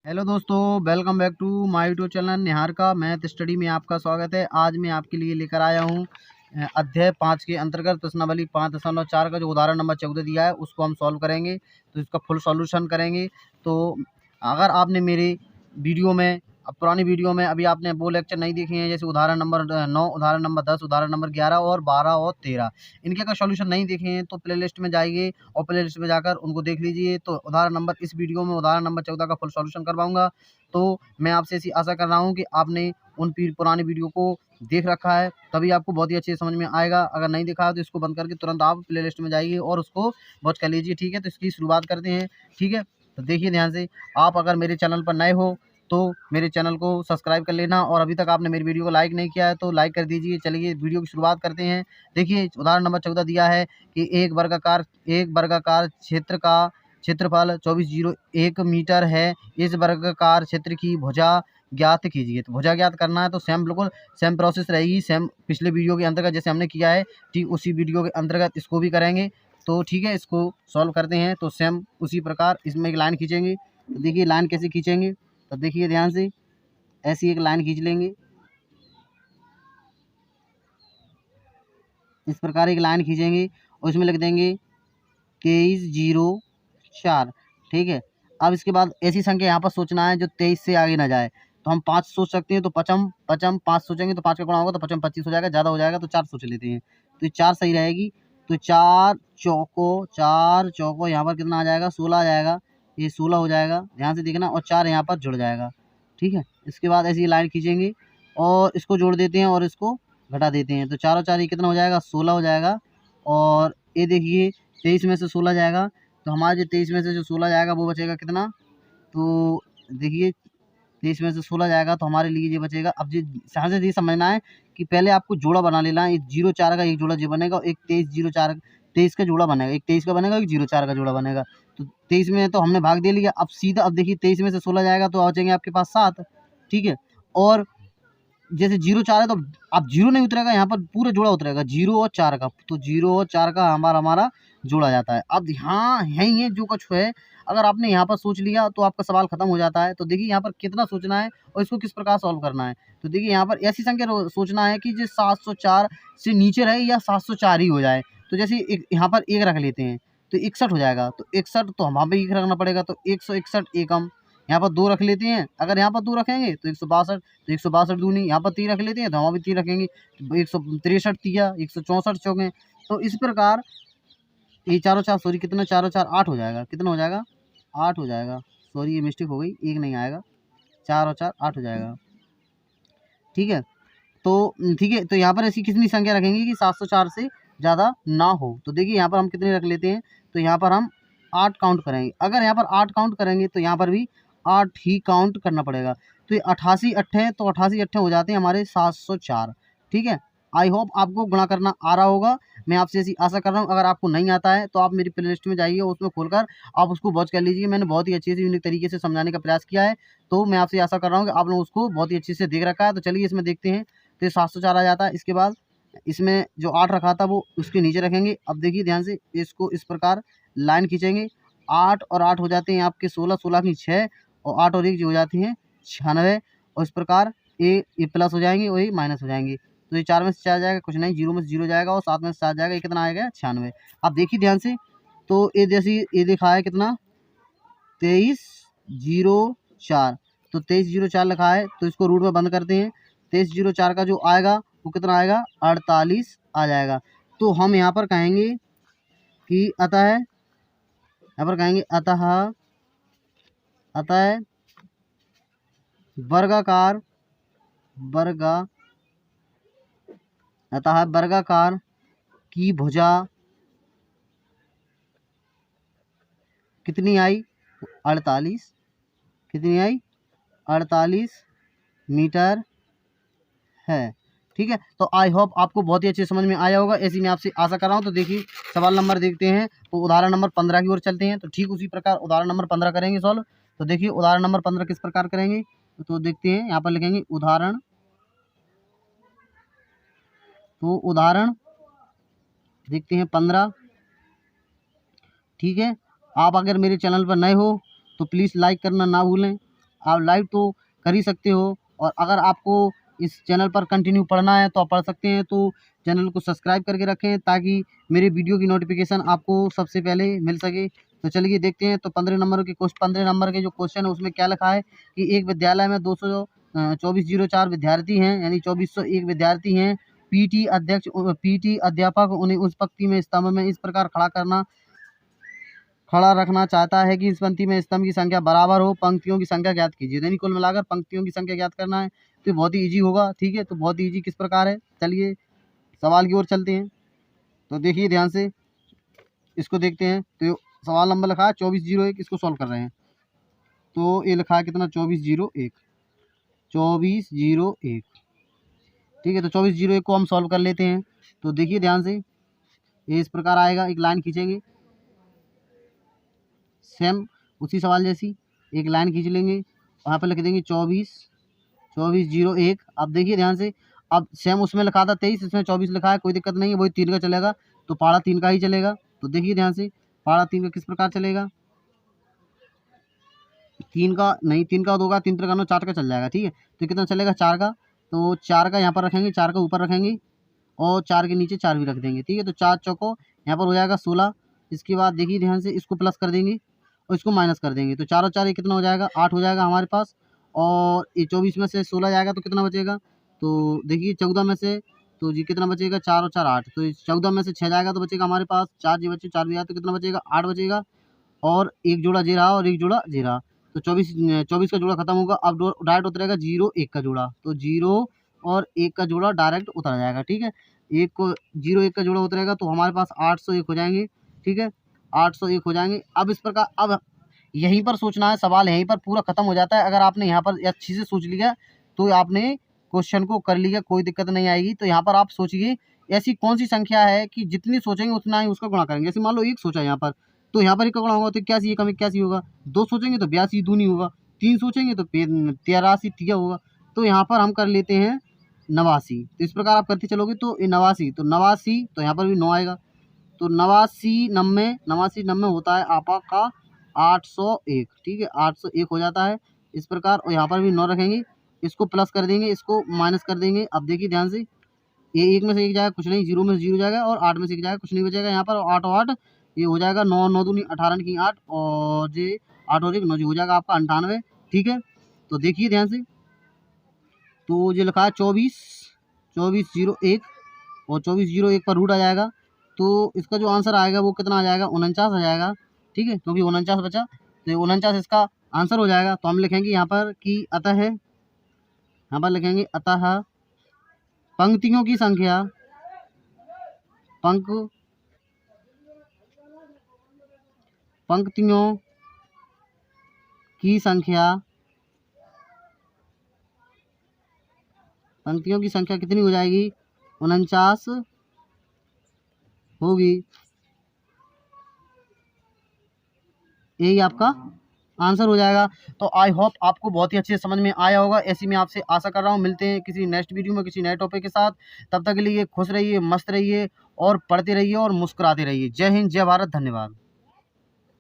Hello दोस्तों, welcome back to my YouTube channel Nihar का math study में आपका स्वागत है। आज मैं आपके लिए लेकर आया हूँ अध्याय 5 के अंतर्गत प्रश्नावली 5.4 का जो उदाहरण नंबर 14 दिया है उसको हम सॉल्व करेंगे। तो इसका फुल सॉल्यूशन करेंगे। तो अगर आपने मेरे वीडियो में पुरानी वीडियो में अभी आपने वो लेक्चर नहीं देखे हैं, जैसे उदाहरण नंबर 9, उदाहरण नंबर 10, उदाहरण नंबर 11 और 12 और 13, इनके अगर सॉल्यूशन नहीं देखे हैं तो प्लेलिस्ट में जाइए और प्लेलिस्ट में जाकर उनको देख लीजिए। तो उदाहरण नंबर इस वीडियो में उदाहरण नंबर 14 का फुल सॉल्यूशन करवाऊंगा। तो मैं आपसे ऐसी आशा कर रहा हूँ कि आपने उन पुरानी वीडियो को देख रखा है, तभी आपको बहुत ही अच्छे समझ में आएगा। अगर नहीं देखा है तो इसको बंद करके तुरंत आप प्लेलिस्ट में जाइए और उसको वॉच कर लीजिए। ठीक है, तो इसकी शुरुआत करते हैं। ठीक है, तो देखिए ध्यान से। आप अगर मेरे चैनल पर नए हो तो मेरे चैनल को सब्सक्राइब कर लेना, और अभी तक आपने मेरी वीडियो को लाइक नहीं किया है तो लाइक कर दीजिए। चलिए वीडियो की शुरुआत करते हैं। देखिए उदाहरण नंबर 14 दिया है कि एक वर्गाकार क्षेत्र का क्षेत्रफल 2401 मीटर है। इस वर्गाकार क्षेत्र की भुजा ज्ञात कीजिए। तो भुजा ज्ञात करना है तो बिल्कुल सेम प्रोसेस रहेगी, सेम पिछले वीडियो के अंतर्गत जैसे हमने किया है, ठीक उसी वीडियो के अंतर्गत इसको भी करेंगे। तो ठीक है, इसको सॉल्व करते हैं। तो सेम उसी प्रकार इसमें एक लाइन खींचेंगे। तो देखिए लाइन कैसे खींचेंगे, तो देखिए ध्यान से, ऐसी एक लाइन खींच लेंगे। इस प्रकार एक लाइन खींचेंगे और इसमें लिख देंगे 2304। ठीक है, अब इसके बाद ऐसी संख्या यहाँ पर सोचना है जो 23 से आगे ना जाए। तो हम 5 सोच सकते हैं, तो पचम पचम 5 सोचेंगे तो 5 का गुणा होगा तो पचम 25 हो जाएगा, ज़्यादा हो जाएगा तो 4 सोच लेते हैं। तो ये 4 सही रहेगी। तो 4 चौको यहाँ पर कितना आ जाएगा, 16 आ जाएगा। ये 16 हो जाएगा, ध्यान से देखना, और 4 यहाँ पर जुड़ जाएगा। ठीक है, इसके बाद ऐसी लाइन खींचेंगे और इसको जोड़ देते हैं और इसको घटा देते हैं। तो 4 और 4 ये कितना हो जाएगा, 16 हो जाएगा। और ये देखिए 23 में से 16 जाएगा, तो हमारा जो 23 में से जो 16 जाएगा वो बचेगा कितना, तो देखिए 23 में से 16 जाएगा तो हमारे लिए ये बचेगा। अब यहाँ से ये समझना है कि पहले आपको जोड़ा बना लेना है। एक 0-4 का एक जोड़ा ये बनेगा और एक 23-0-4 23 का जोड़ा बनेगा। एक 23 का बनेगा, एक 0-4 का जोड़ा बनेगा। तो 23 में तो हमने भाग दे लिया। अब सीधा अब देखिए 23 में से 16 जाएगा तो बचेंगे आपके पास 7। ठीक है, और जैसे 0-4 है तो अब 0 नहीं उतरेगा, यहाँ पर पूरा जोड़ा उतरेगा 0 और 4 का। तो 0 और 4 का हमारा जोड़ा जाता है। अब यहाँ यही है जो कुछ है, अगर आपने यहाँ पर सोच लिया तो आपका सवाल खत्म हो जाता है। तो देखिए यहाँ पर कितना सोचना है और इसको किस प्रकार सॉल्व करना है। तो देखिए यहाँ पर ऐसी संख्या सोचना है कि जो 704 से नीचे रहे या 704 ही हो जाए। तो जैसे यहाँ पर 1 रख लेते हैं तो 61 हो जाएगा। तो 61 तो वहाँ पर 1 रखना पड़ेगा, तो 161 एकम। यहाँ पर 2 रख लेते हैं, अगर यहाँ पर 2 रखेंगे तो 162, तो 162 दूनी, यहाँ पर 3 रख लेते हैं तो वहाँ भी 3 रखेंगे तो 163 तिया, 164 चौके। तो इस प्रकार ये चारों चार, सॉरी कितना, 4 और 4 8 हो जाएगा। कितना हो जाएगा, 8 हो जाएगा। सॉरी ये मिस्टेक हो गई, 1 नहीं आएगा, 4 और 4 8 हो जाएगा। ठीक है, तो ठीक है, तो यहाँ पर ऐसी कितनी संख्या रखेंगे कि 704 से ज़्यादा ना हो। तो देखिए यहाँ पर हम कितने रख लेते हैं, तो यहाँ पर हम 8 काउंट करेंगे। अगर यहाँ पर 8 काउंट करेंगे तो यहाँ पर भी 8 ही काउंट करना पड़ेगा। तो ये 88 अट्ठे, तो 88 अट्ठे हो जाते हैं हमारे 704। ठीक है, आई होप आपको गुणा करना आ रहा होगा। मैं आपसे ऐसी आशा कर रहा हूँ। अगर आपको नहीं आता है तो आप मेरी प्लेलिस्ट में जाइए, उसमें खोलकर आप उसको वॉच कर लीजिए। मैंने बहुत ही अच्छे से यूनिक तरीके से समझाने का प्रयास किया है। तो मैं आपसे आशा कर रहा हूँ कि आप लोग उसको बहुत ही अच्छे से देख रखा है। तो चलिए इसमें देखते हैं। तो 704 आ जाता है। इसके बाद इसमें जो 8 रखा था वो उसके नीचे रखेंगे। अब देखिए ध्यान से, इसको इस प्रकार लाइन खींचेंगे। 8 और 8 हो जाते हैं आपके 16, 16 की 6, और 8 और 1 जो हो जाती हैं 96। और इस प्रकार ये प्लस हो जाएंगे और ये माइनस हो जाएंगे। तो ये 4 में से 4 जाएगा, कुछ नहीं, 0 में से 0 जाएगा, और 7 में से 7 जाएगा। ये कितना आएगा, 96। अब देखिए ध्यान से, तो ये जैसे ये लिखा है कितना, 2304। तो 2304 लिखा है, तो इसको रूट में बंद करते हैं। 2304 का जो आएगा वो कितना आएगा, 48 आ जाएगा। तो हम यहाँ पर कहेंगे कि अतः वर्गाकार की भुजा कितनी आई, 48। कितनी आई, 48 मीटर है। ठीक है, तो आई होप आपको बहुत ही अच्छे समझ में आया होगा, ऐसी मैं आपसे आशा कर रहा हूँ। तो देखिए सवाल नंबर देखते हैं। तो उदाहरण नंबर 15 की ओर चलते हैं। तो ठीक उसी प्रकार उदाहरण नंबर 15 करेंगे सॉल्व। तो देखिए उदाहरण नंबर 15 किस प्रकार करेंगे, तो देखते हैं। यहाँ पर लिखेंगे उदाहरण, तो उदाहरण देखते हैं 15। ठीक है, आप अगर मेरे चैनल पर नए हो तो प्लीज़ लाइक करना ना भूलें। आप लाइव तो कर ही सकते हो, और अगर आपको इस चैनल पर कंटिन्यू पढ़ना है तो आप पढ़ सकते हैं। तो चैनल को सब्सक्राइब करके रखें ताकि मेरे वीडियो की नोटिफिकेशन आपको सबसे पहले मिल सके। तो चलिए देखते हैं। तो 15 नंबर के जो क्वेश्चन है उसमें क्या लिखा है कि एक विद्यालय में 2404 विद्यार्थी हैं, यानी 2401 विद्यार्थी हैं। पीटी अध्यापक उन्हें उस पंक्ति में स्तंभ में इस प्रकार खड़ा रखना चाहता है कि इस पंक्ति में स्तंभ की संख्या बराबर हो। पंक्तियों की संख्या ज्ञात कीजिए। यानी कुल मिलाकर पंक्तियों की संख्या ज्ञात करना है। तो बहुत ही ईजी होगा, ठीक है। तो बहुत ही ईजी किस प्रकार है, चलिए सवाल की ओर चलते हैं। तो देखिए ध्यान से, इसको देखते हैं। तो सवाल नंबर लिखा है 2401, इसको सॉल्व कर रहे हैं। तो ये लिखा है कितना, 2401, ठीक है। तो 2401 को हम सॉल्व कर लेते हैं। तो देखिए ध्यान से, ये इस प्रकार आएगा। एक लाइन खींचेंगे, सेम उसी सवाल जैसी एक लाइन खींच लेंगे, वहाँ पर लिख देंगे 2401। अब देखिए ध्यान से, अब सेम उसमें लिखा था 23, इसमें 24 लिखा है, कोई दिक्कत नहीं है, वही 3 का चलेगा। तो पहाड़ा 3 का ही चलेगा। तो देखिए ध्यान से, पहाड़ा 3 का किस प्रकार चलेगा, 3 का नहीं, 3 का 2 का 3 3 4 का चल जाएगा, ठीक है। तो कितना चलेगा, 4 का। तो 4 का यहाँ पर रखेंगे, 4 का ऊपर रखेंगे और 4 के नीचे 4 भी रख देंगे, ठीक है। तो 4 चौको यहाँ पर हो जाएगा 16। इसके बाद देखिए ध्यान से, इसको प्लस कर देंगे और इसको माइनस कर देंगे। तो 4 और 4 ये कितना हो जाएगा, 8 हो जाएगा हमारे पास। और ये 24 में से 16 जाएगा तो कितना बचेगा, तो देखिए 14 में से, तो जी कितना बचेगा, 4 और 4 8। तो 14 में से 6 जाएगा तो बचेगा हमारे पास 4, जी बच्चे 4 भी आया तो कितना बचेगा, 8 बचेगा। और एक जोड़ा जे रहा और एक जोड़ा जे रहा। तो 24 का जोड़ा खत्म होगा। अब डायरेक्ट उतरेगा 0 1 का जोड़ा। तो 0 और 1 का जोड़ा डायरेक्ट उतर जाएगा, ठीक है। 0 1 का जोड़ा उतरेगा तो हमारे पास 801 हो जाएंगे, ठीक है। 801 हो जाएंगे। अब इस प्रकार, अब यहीं पर सोचना है, सवाल यहीं पर पूरा खत्म हो जाता है। अगर आपने यहाँ पर अच्छी से सोच लिया तो आपने क्वेश्चन को कर लिया, कोई दिक्कत नहीं आएगी। तो यहाँ पर आप सोचिए ऐसी कौन सी संख्या है कि जितनी सोचेंगे उतना ही उसका गुणा करेंगे। जैसे मान लो 1 सोचा यहाँ पर, तो यहाँ पर ही का गुणा होगा तो 81 कम 81 होगा। 2 सोचेंगे तो 82 दूनी होगा। 3 सोचेंगे तो 83 तिया होगा। तो यहाँ पर हम कर लेते हैं 89। तो इस प्रकार आप करते चलोगे तो ये 89, तो 89, तो यहाँ पर भी 9 आएगा। तो 89 90 होता है आपका 801, ठीक है। 801 हो जाता है इस प्रकार। और यहाँ पर भी 9 रखेंगे, इसको प्लस कर देंगे, इसको माइनस कर देंगे। अब देखिए ध्यान से, ये 1 में से 1 जाएगा कुछ नहीं, 0 में से 0 जाएगा, और 8 में से 1 जाएगा कुछ नहीं बचेगा यहाँ पर। 8 और 8 ये हो जाएगा 9 9 दूनी 18 की 8, और ये 8 और 1 9 जी हो जाएगा आपका 98, ठीक है। तो देखिए ध्यान से, तो ये लिखा है 2401, और 2401 पर रूट आ जाएगा। तो इसका जो आंसर आएगा वो कितना आ जाएगा, 49 आ जाएगा, ठीक है। क्योंकि 49 बचा, तो 49 इसका आंसर हो जाएगा। तो हम लिखेंगे यहाँ पर कि अतः, यहाँ पर लिखेंगे अतः पंक्तियों की संख्या, पंक्तियों की संख्या, पंक्तियों की संख्या कितनी हो जाएगी, 49 होगी। यही आपका आंसर हो जाएगा। तो आई होप आपको बहुत ही अच्छे समझ में आया होगा, ऐसी मैं आपसे आशा कर रहा हूँ। मिलते हैं किसी नेक्स्ट वीडियो में किसी नए टॉपिक के साथ। तब तक के लिए खुश रहिए, मस्त रहिए और पढ़ते रहिए और मुस्कुराते रहिए। जय हिंद, जय भारत, धन्यवाद।